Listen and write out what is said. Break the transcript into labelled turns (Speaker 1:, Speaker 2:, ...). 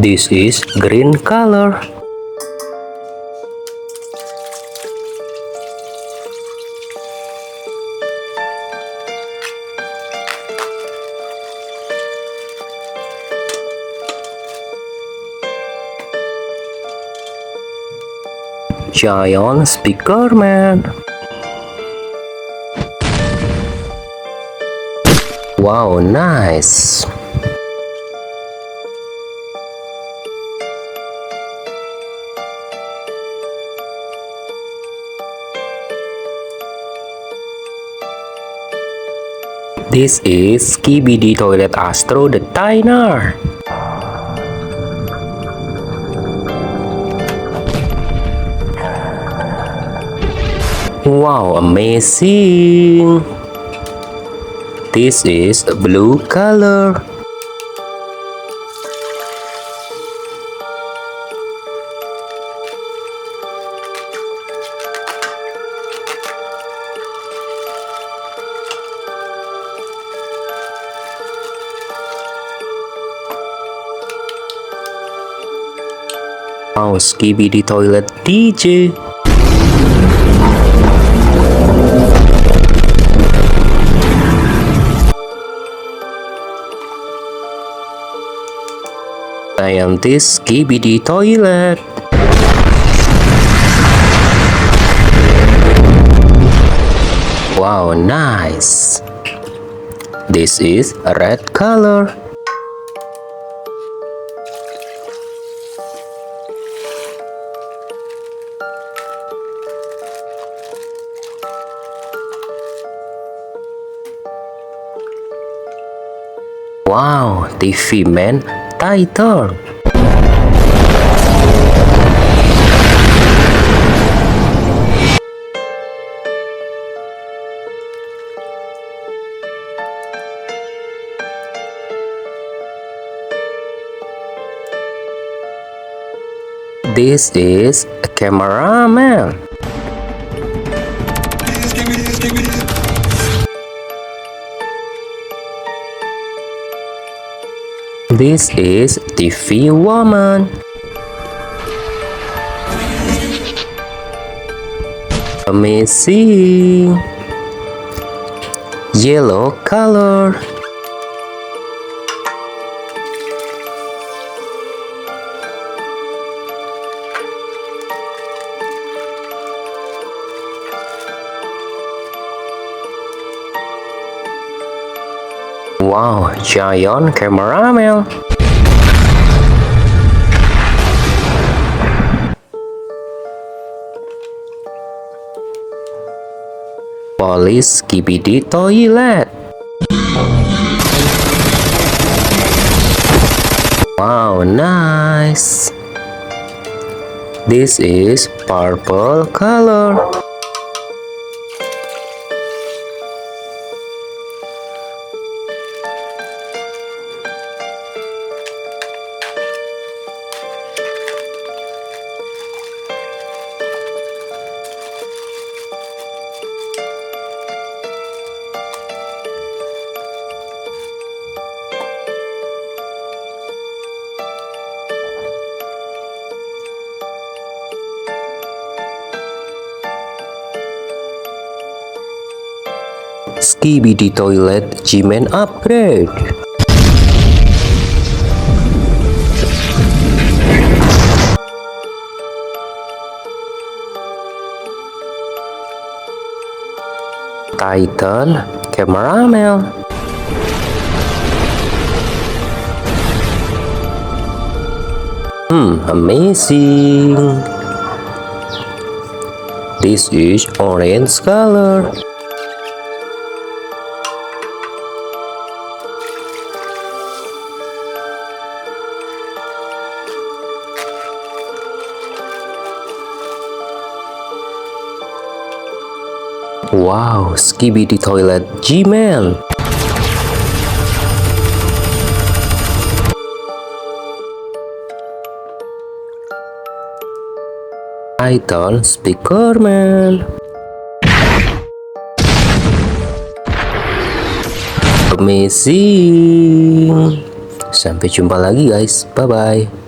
Speaker 1: This is green color. Giant speaker man. Wow, nice. This is Skibidi Toilet Astro the Diner. Wow, amazing! This is a blue color. Wow, Skibidi Toilet DJ. Scientist Skibidi Toilet. Wow, nice. This is a red color. Wow, TV man title. This is a cameraman. This is TV woman. Amazing. Yellow color. Wow, giant cameraman. Police Skibidi Toilet. Wow, nice. This is purple color. Skibidi Toilet G-Man upgrade. Titan cameraman. Amazing. This is orange color. Wow, Skibidi Toilet G-Man. Python Speakerman. Amazing. Sampai jumpa lagi guys. Bye bye.